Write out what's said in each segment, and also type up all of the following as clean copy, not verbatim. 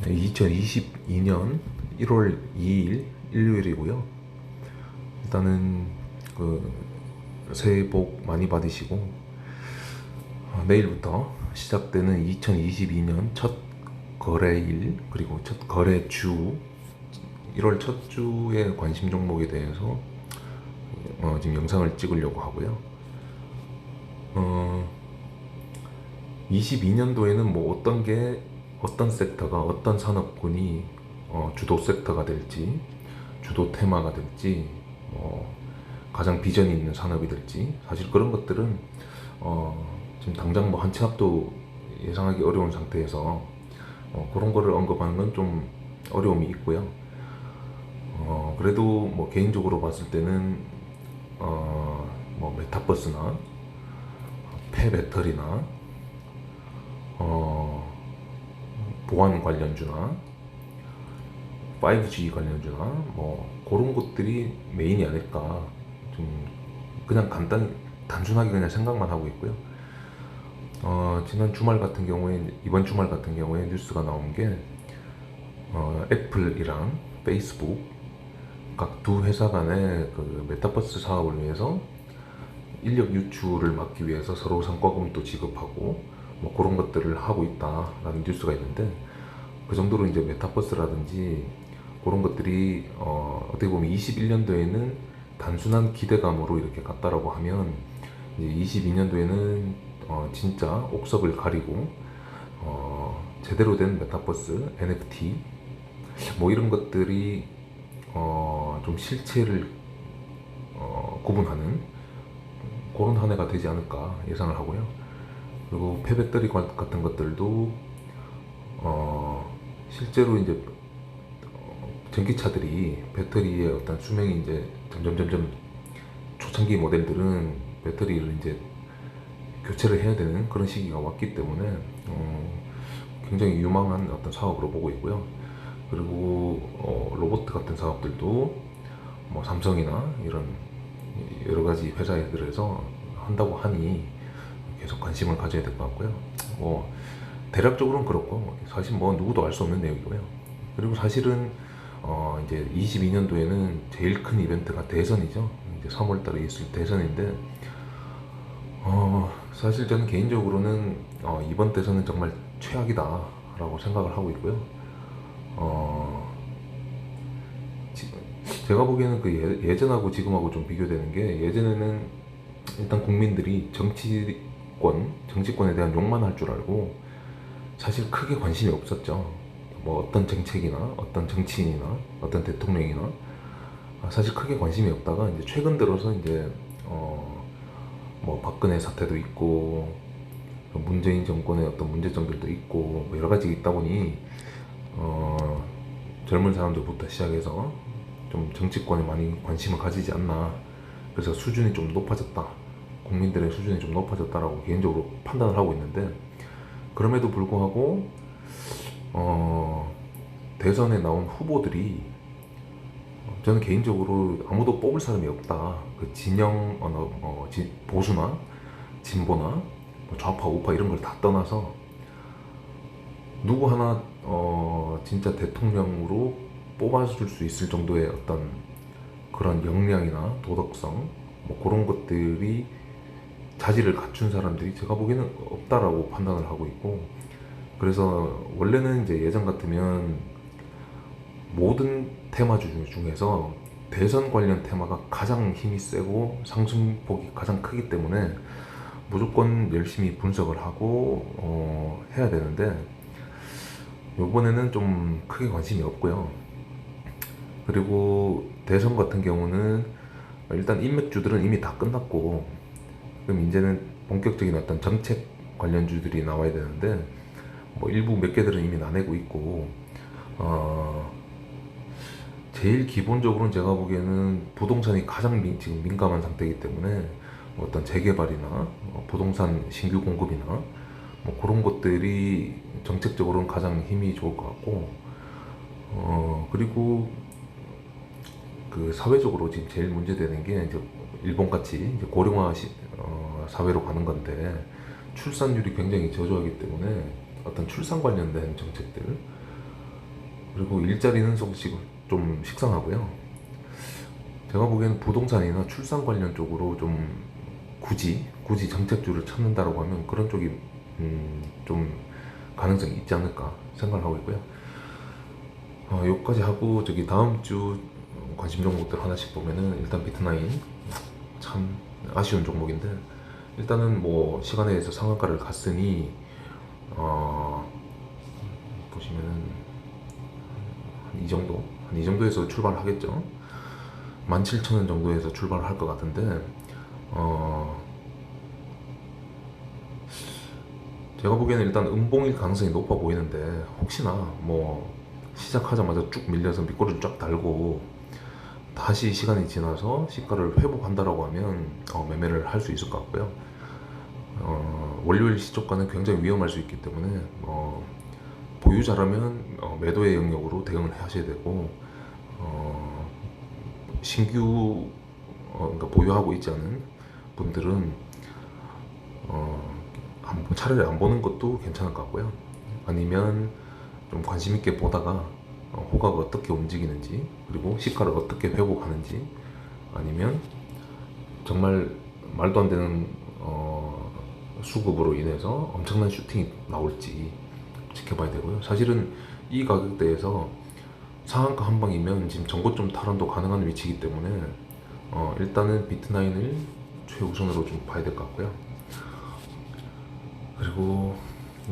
2022년 1월 2일 일요일이고요. 일단은 그 새해 복 많이 받으시고 내일부터 시작되는 2022년 첫 거래일 그리고 첫 거래주 1월 첫 주의 관심 종목에 대해서 지금 영상을 찍으려고 하고요. 22년도에는 뭐 어떤 섹터가 어떤 산업군이 주도 섹터가 될지 주도 테마가 될지 가장 비전이 있는 산업이 될지 사실 그런 것들은 지금 당장 뭐 한 치 앞도 예상하기 어려운 상태에서 그런 거를 언급하는 건 좀 어려움이 있고요. 그래도 뭐 개인적으로 봤을 때는 뭐 메타버스나 폐배터리나 보안 관련주나 5G 관련주나 뭐 그런 것들이 메인이 아닐까 좀 그냥 단순하게 그냥 생각만 하고 있고요. 지난 주말 같은 경우에 이번 주말 같은 경우에 뉴스가 나온 게 애플이랑 페이스북 각 두 회사 간의 그 메타버스 사업을 위해서 인력 유출을 막기 위해서 서로 성과금도 지급하고 뭐 그런 것들을 하고 있다라는 뉴스가 있는데 그 정도로 이제 메타버스라든지 그런 것들이 어떻게 보면 21년도에는 단순한 기대감으로 이렇게 갔다라고 하면 이제 22년도에는 진짜 옥석을 가리고 제대로 된 메타버스, NFT 뭐 이런 것들이 좀 실체를 구분하는 그런 한 해가 되지 않을까 예상을 하고요. 그리고 폐배터리 같은 것들도 실제로 이제 전기차들이 배터리의 어떤 수명이 이제 점점 초창기 모델들은 배터리를 이제 교체를 해야 되는 그런 시기가 왔기 때문에 굉장히 유망한 어떤 사업으로 보고 있고요. 그리고 로봇 같은 사업들도 뭐 삼성이나 이런 여러 가지 회사들에서 한다고 하니 계속 관심을 가져야 될 것 같고요. 뭐 대략적으로는 그렇고 사실 뭐 누구도 알 수 없는 내용이고요. 그리고 사실은 이제 22년도에는 제일 큰 이벤트가 대선이죠. 이제 3월달에 있을 대선인데 사실 저는 개인적으로는 이번 대선은 정말 최악이다라고 생각을 하고 있고요. 제가 보기에는 그 예전하고 지금하고 좀 비교되는 게 예전에는 일단 국민들이 정치권에 대한 욕만 할 줄 알고 사실 크게 관심이 없었죠. 뭐 어떤 정책이나 어떤 정치인이나 어떤 대통령이나 사실 크게 관심이 없다가 이제 최근 들어서 이제 뭐 박근혜 사태도 있고 문재인 정권의 어떤 문제점들도 있고 뭐 여러 가지 있다 보니 젊은 사람들부터 시작해서 좀 정치권에 많이 관심을 가지지 않나. 그래서 수준이 좀 높아졌다. 국민들의 수준이 좀 높아졌다라고 개인적으로 판단을 하고 있는데 그럼에도 불구하고 대선에 나온 후보들이 저는 개인적으로 아무도 뽑을 사람이 없다. 그 진영 보수나 진보나 뭐 좌파 우파 이런 걸 다 떠나서 누구 하나 진짜 대통령으로 뽑아줄 수 있을 정도의 어떤 그런 역량이나 도덕성 뭐 그런 것들이 자질을 갖춘 사람들이 제가 보기에는 없다라고 판단을 하고 있고 그래서 원래는 이제 예전 같으면 모든 테마 중에서 대선 관련 테마가 가장 힘이 세고 상승폭이 가장 크기 때문에 무조건 열심히 분석을 하고 해야 되는데 이번에는 좀 크게 관심이 없고요. 그리고 대선 같은 경우는 일단 인맥주들은 이미 다 끝났고 그럼 이제는 본격적인 어떤 정책 관련주들이 나와야 되는데 뭐 일부 몇 개들은 이미 나내고 있고 제일 기본적으로는 제가 보기에는 부동산이 가장 지금 민감한 상태이기 때문에 뭐 어떤 재개발이나 부동산 신규 공급이나 뭐 그런 것들이 정책적으로는 가장 힘이 좋을 것 같고 그리고 그 사회적으로 지금 제일 문제되는 게 이제 일본 같이 이제 고령화 사회로 가는 건데 출산율이 굉장히 저조하기 때문에 어떤 출산 관련된 정책들 그리고 일자리는 좀 식상하고요. 제가 보기에는 부동산이나 출산 관련 쪽으로 좀 굳이 정책주를 찾는다라고 하면 그런 쪽이 좀 가능성이 있지 않을까 생각을 하고 있고요. 여기까지 하고 저기 다음 주 관심 종목들 하나씩 보면은 일단 비트나인 참 아쉬운 종목인데 일단은 뭐 시간에 의해서 상한가를 갔으니 보시면은 한 이 정도에서 출발을 하겠죠. 17,000원 정도에서 출발을 할 것 같은데 제가 보기에는 일단 음봉일 가능성이 높아 보이는데 혹시나 뭐 시작하자마자 쭉 밀려서 밑꼬리를 쫙 달고 다시 시간이 지나서 시가를 회복한다라고 하면 매매를 할 수 있을 것 같고요. 월요일 시초가는 굉장히 위험할 수 있기 때문에 보유자라면 매도의 영역으로 대응을 하셔야 되고 신규 그러니까 보유하고 있지 않은 분들은 차라리 안 보는 것도 괜찮을 것 같고요. 아니면 좀 관심 있게 보다가 호가가 어떻게 움직이는지 그리고 시가를 어떻게 회복하는지 아니면 정말 말도 안 되는 수급으로 인해서 엄청난 슈팅이 나올지 지켜봐야 되고요. 사실은 이 가격대에서 상한가 한 방이면 지금 전고점 탈환도 가능한 위치이기 때문에 일단은 비트나인을 최우선으로 좀 봐야 될 것 같고요. 그리고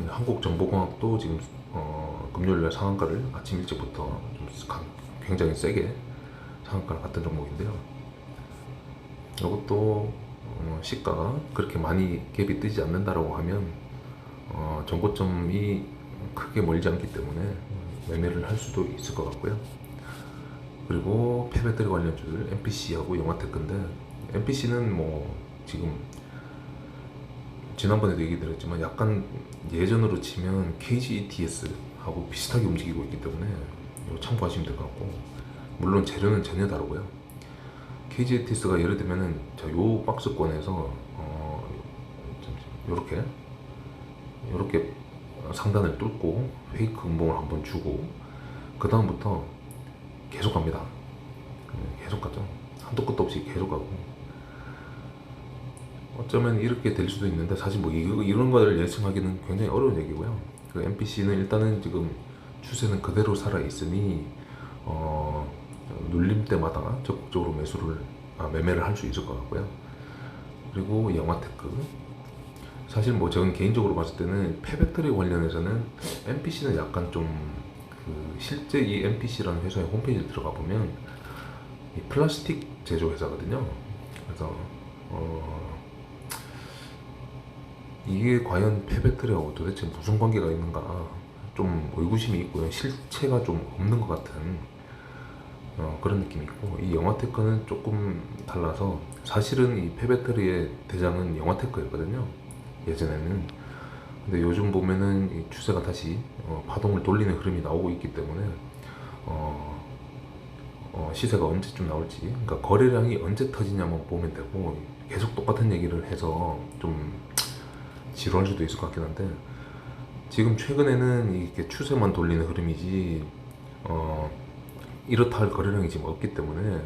한국정보공학도 지금 금요일날 상한가를 아침 일찍부터 좀 굉장히 세게 상한가를 갔던 종목인데요. 이것도 시가가 그렇게 많이 갭이 뜨지 않는다라고 하면 정고점이 크게 멀지 않기 때문에 매매를 할 수도 있을 것 같고요. 그리고 폐배터리 관련주들 MPC하고 영화테크인데 MPC는 뭐 지금 지난번에도 얘기 드렸지만 약간 예전으로 치면 KGETS하고 비슷하게 움직이고 있기 때문에 이거 참고하시면 될 것 같고 물론 재료는 전혀 다르고요. KGETS가 예를 들면은 요 박스권에서 요렇게 상단을 뚫고 페이크 음봉을 한번 주고 그 다음부터 계속 갑니다. 계속 가죠. 한도 끝도 없이 계속 가고 어쩌면 이렇게 될 수도 있는데 사실 뭐 이런 거를 예측하기는 굉장히 어려운 얘기고요. 그 MPC는 일단은 지금 추세는 그대로 살아 있으니 눌림 때마다 적극적으로 매매를 할 수 있을 것 같고요. 그리고 영화테크 사실 뭐 저는 개인적으로 봤을 때는 폐배터리 관련해서는 MPC는 약간 좀 실제 이 MPC라는 회사의 홈페이지에 들어가 보면 이 플라스틱 제조 회사거든요. 그래서 이게 과연 폐배터리하고 도대체 무슨 관계가 있는가 좀 의구심이 있고요. 실체가 좀 없는 것 같은 그런 느낌이 있고 이 영화테크는 조금 달라서 사실은 이 폐배터리의 대장은 영화테크였거든요. 예전에는. 근데 요즘 보면은 이 추세가 다시 파동을 돌리는 흐름이 나오고 있기 때문에 시세가 언제쯤 나올지 그러니까 거래량이 언제 터지냐만 보면 되고 계속 똑같은 얘기를 해서 좀 지루할 수도 있을 것 같긴 한데 지금 최근에는 이게 추세만 돌리는 흐름이지 이렇다 할 거래량이 지금 없기 때문에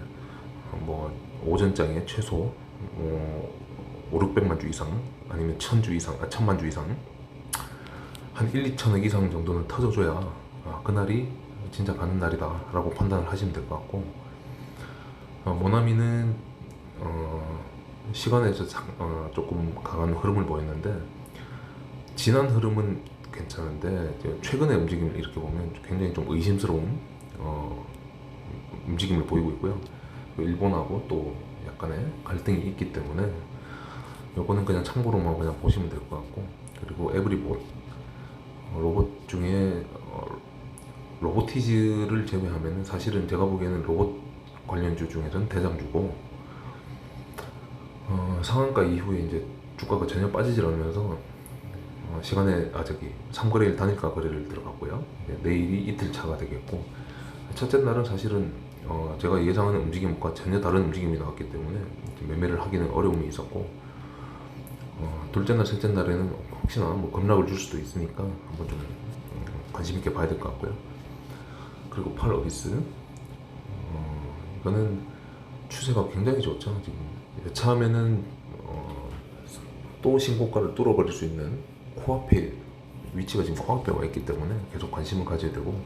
뭐 오전장에 최소 5, 600만 주 이상 아니면 1000주 이상, 1000만 주 이상 한 1, 2천억 이상 정도는 터져줘야 그날이 진짜 가는 날이다 라고 판단을 하시면 될 것 같고 모나미는 시간에서 조금 강한 흐름을 보였는데 지난 흐름은 괜찮은데 최근의 움직임을 이렇게 보면 굉장히 좀 의심스러운 움직임을 보이고 있고요. 일본하고 또 약간의 갈등이 있기 때문에 요거는 그냥 참고로만 그냥 보시면 될 것 같고 그리고 에브리봇 로봇 중에 로보티즈를 제외하면 사실은 제가 보기에는 로봇 관련주 중에서는 대장주고 상한가 이후에 이제 주가가 전혀 빠지질 않으면서 시간에 저기 3거래일 단일가 거래를 들어갔고요. 내일이 이틀 차가 되겠고 첫째 날은 사실은 제가 예상하는 움직임과 전혀 다른 움직임이 나왔기 때문에 매매를 하기는 어려움이 있었고 둘째 날, 셋째 날에는 혹시나 뭐 급락을 줄 수도 있으니까 한번 좀 관심 있게 봐야 될 것 같고요. 그리고 팔 어비스. 이거는 추세가 굉장히 좋죠. 지금 여차하면은 또 신고가를 뚫어버릴 수 있는 코앞에 위치가 지금 코앞에 와 있기 때문에 계속 관심을 가져야 되고,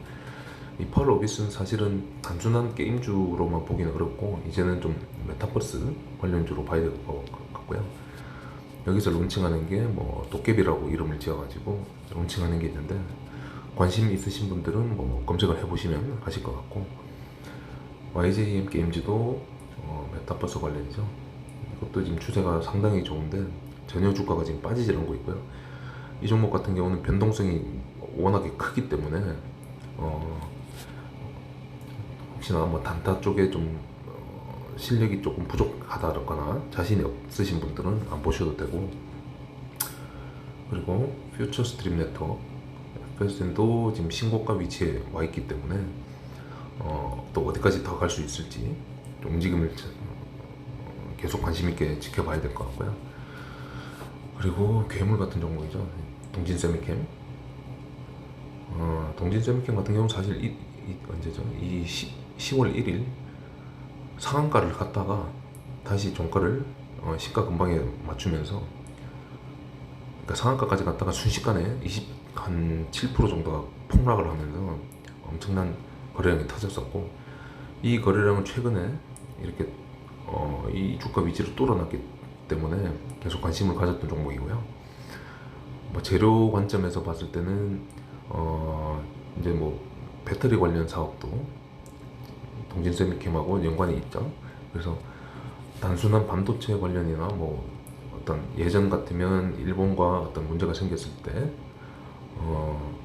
이 팔 어비스는 사실은 단순한 게임주로만 보기는 어렵고 이제는 좀 메타버스 관련주로 봐야 될 것 같고요. 여기서 론칭하는 게 뭐 도깨비라고 이름을 지어가지고 론칭하는 게 있는데, 관심 있으신 분들은 뭐 검색을 해보시면 아실 것 같고, YJM 게임즈도 메타버스 관련이죠. 이것도 지금 추세가 상당히 좋은데 전혀 주가가 지금 빠지질 않고 있고요. 이 종목 같은 경우는 변동성이 워낙에 크기 때문에 혹시나 뭐 단타 쪽에 좀 실력이 조금 부족하다거나 자신이 없으신 분들은 안 보셔도 되고, 그리고 퓨처 스트림 네트워크 FSN도 지금 신고가 위치에 와 있기 때문에 또 어디까지 더 갈 수 있을지 좀 움직임을 계속 관심 있게 지켜봐야 될 것 같고요. 그리고 괴물 같은 종목이죠. 동진세미캠. 동진세미캠 같은 경우는 사실 언제죠? 10월 1일 상한가를 갔다가 다시 종가를 시가 근방에 맞추면서, 그러니까 상한가까지 갔다가 순식간에 한 7% 정도가 폭락을 하면서 엄청난 거래량이 터졌었고, 이 거래량은 최근에 이렇게 이 주가 위치를 뚫어놨기 때문에 계속 관심을 가졌던 종목이고요. 뭐 재료 관점에서 봤을 때는 이제 뭐 배터리 관련 사업도 동진세미캠하고 연관이 있죠. 그래서 단순한 반도체 관련이나 뭐 어떤 예전 같으면 일본과 어떤 문제가 생겼을 때 뭐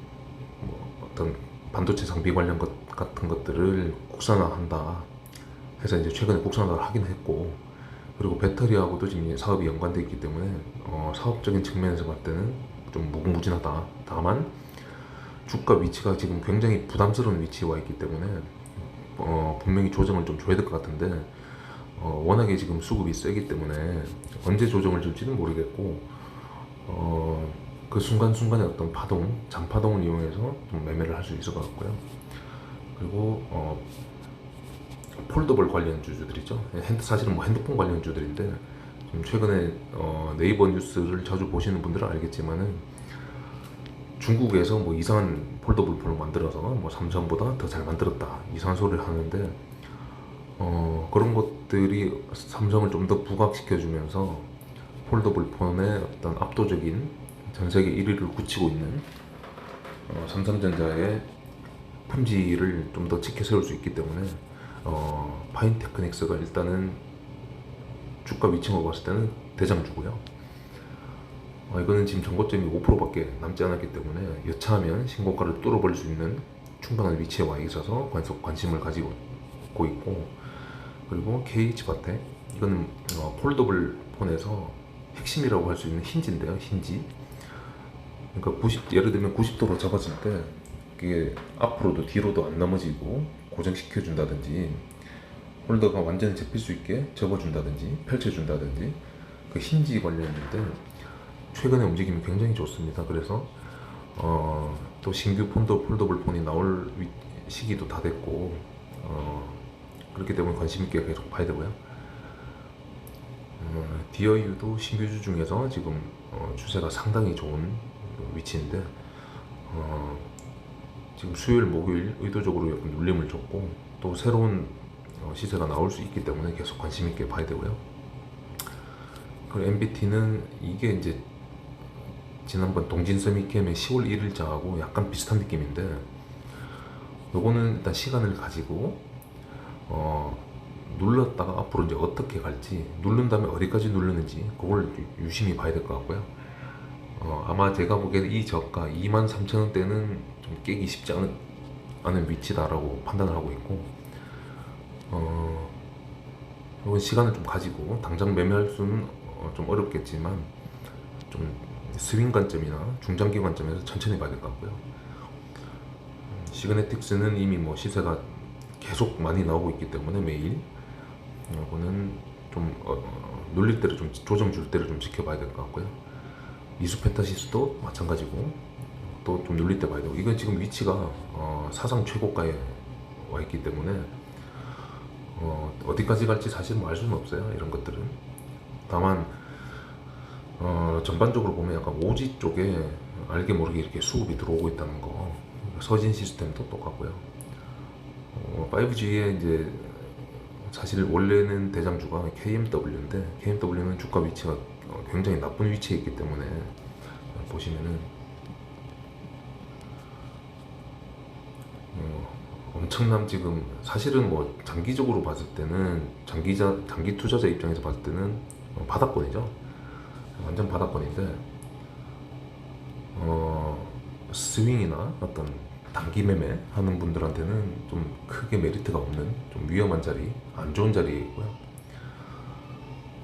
어떤 반도체 장비 관련 것 같은 것들을 국산화한다 해서 이제 최근에 국산화를 하긴 했고, 그리고 배터리하고도 지금 사업이 연관되어 있기 때문에 사업적인 측면에서 봤을 때는 좀 무궁무진하다. 다만 주가 위치가 지금 굉장히 부담스러운 위치에 와 있기 때문에 분명히 조정을 좀 줘야 될 것 같은데, 워낙에 지금 수급이 세기 때문에 언제 조정을 줄지는 모르겠고, 그 순간순간의 어떤 파동, 잔파동을 이용해서 좀 매매를 할 수 있을 것 같고요. 그리고 폴더블 관련주들이죠. 사실은 뭐 핸드폰 관련주들인데, 좀 최근에 네이버 뉴스를 자주 보시는 분들은 알겠지만은 중국에서 뭐 이상한 폴더블 폰을 만들어서 뭐 삼성보다 더 잘 만들었다 이상한 소리를 하는데, 그런 것들이 삼성을 좀 더 부각시켜주면서 폴더블 폰의 어떤 압도적인 전 세계 1위를 굳히고 있는 삼성전자의 품질을 좀 더 지켜 세울 수 있기 때문에 파인테크닉스가 일단은 주가 위치로 봤을 때는 대장주고요. 이거는 지금 전고점이 5%밖에 남지 않았기 때문에 여차하면 신고가를 뚫어버릴 수 있는 충분한 위치에 와 있어서 관심을 가지고 있고, 그리고 KH바텍, 이거는 폴더블 폰에서 핵심이라고 할 수 있는 힌지인데요. 힌지. 그러니까 예를 들면 90도로 잡았을 때 그게 앞으로도 뒤로도 안 넘어지고 고정시켜 준다든지, 홀더가 완전히 접힐 수 있게 접어준다든지 펼쳐준다든지, 그 힌지 관련인데 최근에 움직임이 굉장히 좋습니다. 그래서 또 신규 폴더블 폰이 나올 시기도 다 됐고, 그렇기 때문에 관심 있게 계속 봐야 되고요. DIU도 신규주 중에서 지금 추세가 상당히 좋은 위치인데, 지금 수요일 목요일 의도적으로 약간 눌림을 줬고, 또 새로운 시세가 나올 수 있기 때문에 계속 관심 있게 봐야 되고요. 그리고 MBT는 이게 이제 지난번 동진세미캠의 10월 1일자하고 약간 비슷한 느낌인데, 요거는 일단 시간을 가지고 눌렀다가 앞으로 이제 어떻게 갈지, 누른 다음에 어디까지 누르는지 그걸 유심히 봐야 될 것 같고요. 아마 제가 보기에는 이 저가 23,000원대는 좀 깨기 쉽지 않은 위치다라고 판단을 하고 있고, 이건 시간을 좀 가지고 당장 매매할 수는 좀 어렵겠지만 좀 스윙 관점이나 중장기 관점에서 천천히 봐야 될 것 같고요. 시그네틱스는 이미 뭐 시세가 계속 많이 나오고 있기 때문에 매일 이거는 좀 눌릴 때를 좀 조정 줄 때를 좀 지켜봐야 될 것 같고요. 이수펜타시스도 마찬가지고 또 좀 눌릴 때 봐야 되고, 이건 지금 위치가 사상 최고가에 와 있기 때문에 어디까지 갈지 사실 뭐 알 수는 없어요. 이런 것들은. 다만 전반적으로 보면 약간 오지 쪽에 알게 모르게 이렇게 수급이 들어오고 있다는 거. 서진 시스템도 똑같고요. 5G에 이제 사실 원래는 대장주가 KMW인데 KMW는 주가 위치가 굉장히 나쁜 위치에 있기 때문에 보시면은 엄청난 지금 사실은 뭐 장기적으로 봤을 때는 장기 투자자 입장에서 봤을 때는 바닥권이죠. 완전 바닥권인데 스윙이나 어떤 단기 매매 하는 분들한테는 좀 크게 메리트가 없는 좀 위험한 자리, 안 좋은 자리에 있고요.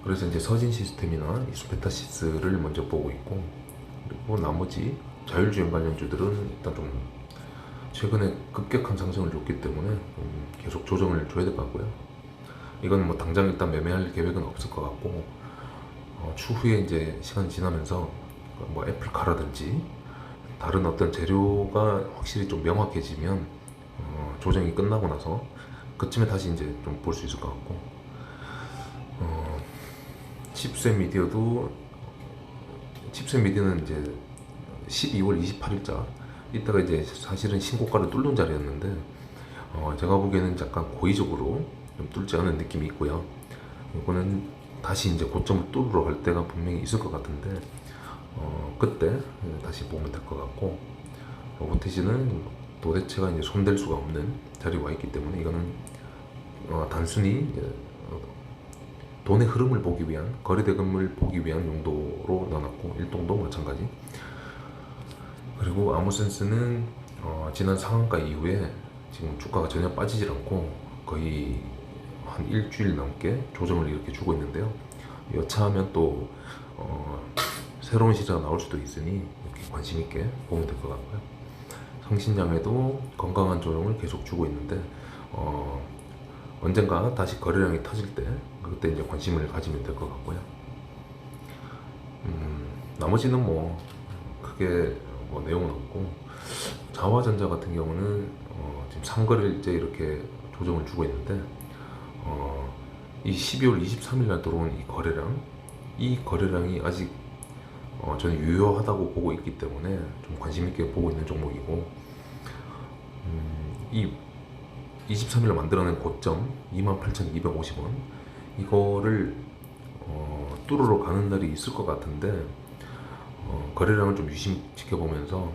그래서 이제 서진 시스템이나 이수페타시스를 먼저 보고 있고, 그리고 나머지 자율주행 관련주들은 일단 좀 최근에 급격한 상승을 줬기 때문에 좀 계속 조정을 줘야 될 것 같고요. 이건 뭐 당장 일단 매매할 계획은 없을 것 같고, 추후에 이제 시간이 지나면서 뭐 애플카라든지 다른 어떤 재료가 확실히 좀 명확해지면 조정이 끝나고 나서 그쯤에 다시 이제 좀 볼 수 있을 것 같고, 칩셋 미디어는 이제 12월 28일자 이따가 이제 사실은 신고가를 뚫는 자리였는데 제가 보기에는 약간 고의적으로 좀 뚫지 않은 느낌이 있고요. 이거는 다시 이제 고점을 뚫으러 갈 때가 분명히 있을 것 같은데 그때 다시 보면 될 것 같고, 로보티지는 도대체가 이제 손댈 수가 없는 자리에 와 있기 때문에 이거는 단순히 이제 돈의 흐름을 보기 위한, 거래대금을 보기 위한 용도로 나눴고, 일동도 마찬가지. 그리고 아모센스는 지난 상한가 이후에 지금 주가가 전혀 빠지질 않고 거의 한 일주일 넘게 조정을 이렇게 주고 있는데요. 여차하면 또 새로운 시세가 나올 수도 있으니 이렇게 관심 있게 보면 될 것 같고요. 성신양에도 건강한 조정을 계속 주고 있는데 언젠가 다시 거래량이 터질 때 그때 이제 관심을 가지면 될 것 같고요. 나머지는 뭐 크게 뭐 내용은 없고, 자화전자 같은 경우는 지금 3거래일째 이렇게 조정을 주고 있는데 이 12월 23일 날 들어온 이 거래량이 아직 저는 유효하다고 보고 있기 때문에 좀 관심 있게 보고 있는 종목이고, 이 23일에 만들어낸 고점 28,250원 이거를 뚫으러 가는 날이 있을 것 같은데 거래량을 좀 유심 지켜보면서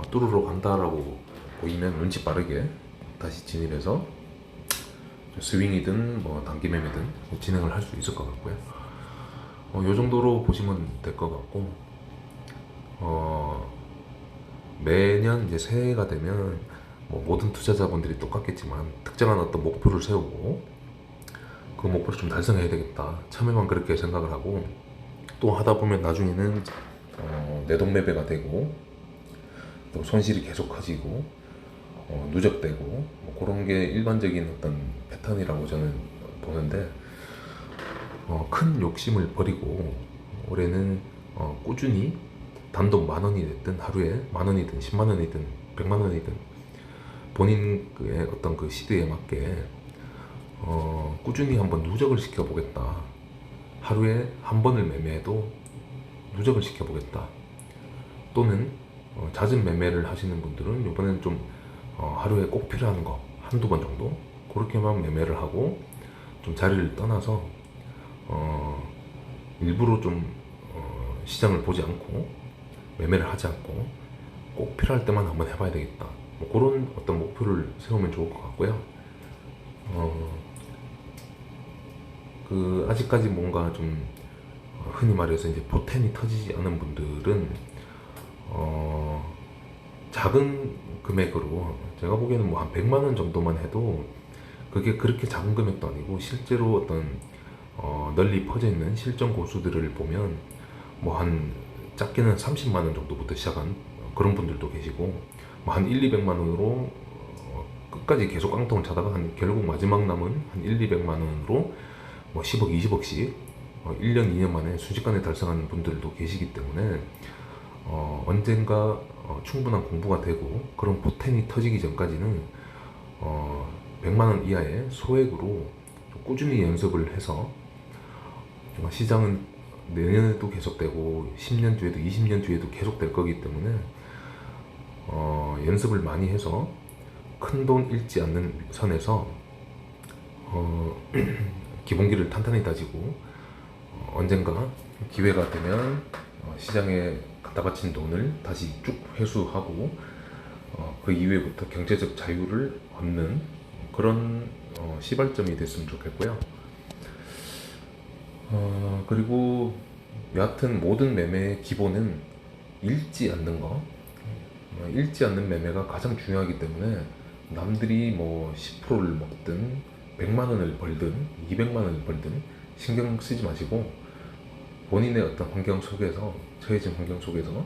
뚫으러 간다라고 보이면 눈치 빠르게 다시 진입해서 스윙이든 뭐 단기 매매든 진행을 할 수 있을 것 같고요. 이 정도로 보시면 될 것 같고, 매년 이제 새해가 되면 뭐 모든 투자자분들이 똑같겠지만 특정한 어떤 목표를 세우고 그 목표를 좀 달성해야 되겠다, 처음에만 그렇게 생각을 하고 또 하다 보면 나중에는 내동매매가 되고 또 손실이 계속 커지고 누적되고 뭐 그런 게 일반적인 어떤 패턴이라고 저는 보는데, 큰 욕심을 버리고 올해는 꾸준히 단돈 10,000원이 됐든 하루에 10,000원이든 100,000원이든 100,000원이든 본인의 어떤 그 시대에 맞게 꾸준히 한번 누적을 시켜보겠다. 하루에 한 번을 매매해도 누적을 시켜보겠다. 또는 잦은 매매를 하시는 분들은 이번에는 좀 하루에 꼭 필요한 거 한두 번 정도 그렇게만 매매를 하고 좀 자리를 떠나서 일부러 좀 시장을 보지 않고 매매를 하지 않고 꼭 필요할 때만 한번 해봐야 되겠다. 뭐 그런 어떤 목표를 세우면 좋을 것 같고요. 그 아직까지 뭔가 좀 흔히 말해서 이제 포텐이 터지지 않은 분들은 작은 금액으로, 제가 보기에는 뭐 한 100만 원 정도만 해도 그게 그렇게 작은 금액도 아니고 실제로 어떤 널리 퍼져 있는 실전 고수들을 보면 뭐 한 작게는 30만 원 정도부터 시작한 그런 분들도 계시고, 뭐 한 1, 200만 원으로 끝까지 계속 깡통을 차다가 결국 마지막 남은 한 1, 200만 원으로 뭐 10억, 20억씩 1년, 2년 만에 순식간에 달성하는 분들도 계시기 때문에 언젠가 충분한 공부가 되고 그런 포텐이 터지기 전까지는 100만 원 이하의 소액으로 꾸준히 연습을 해서 시장은 내년에도 계속되고 10년 뒤에도 20년 뒤에도 계속될 거기 때문에 연습을 많이 해서 큰 돈 잃지 않는 선에서 기본기를 탄탄히 다지고 언젠가 기회가 되면 시장에 갖다 바친 돈을 다시 쭉 회수하고 그 이후에부터 경제적 자유를 얻는 그런 시발점이 됐으면 좋겠고요. 그리고 여하튼 모든 매매의 기본은 읽지 않는 거, 읽지 않는 매매가 가장 중요하기 때문에 남들이 뭐 10%를 먹든 100만 원을 벌든 200만 원을 벌든 신경 쓰지 마시고 본인의 어떤 환경 속에서, 처해진 환경 속에서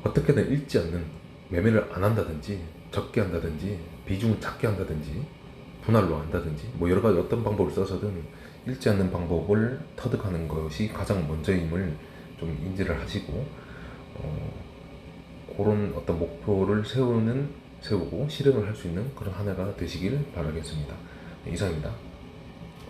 어떻게든 읽지 않는, 매매를 안 한다든지 적게 한다든지 비중을 작게 한다든지 분할로 한다든지 뭐 여러 가지 어떤 방법을 써서든 읽지 않는 방법을 터득하는 것이 가장 먼저임을 좀 인지를 하시고 그런 어떤 목표를 세우고 실행을 할 수 있는 그런 한 해가 되시길 바라겠습니다. 네, 이상입니다.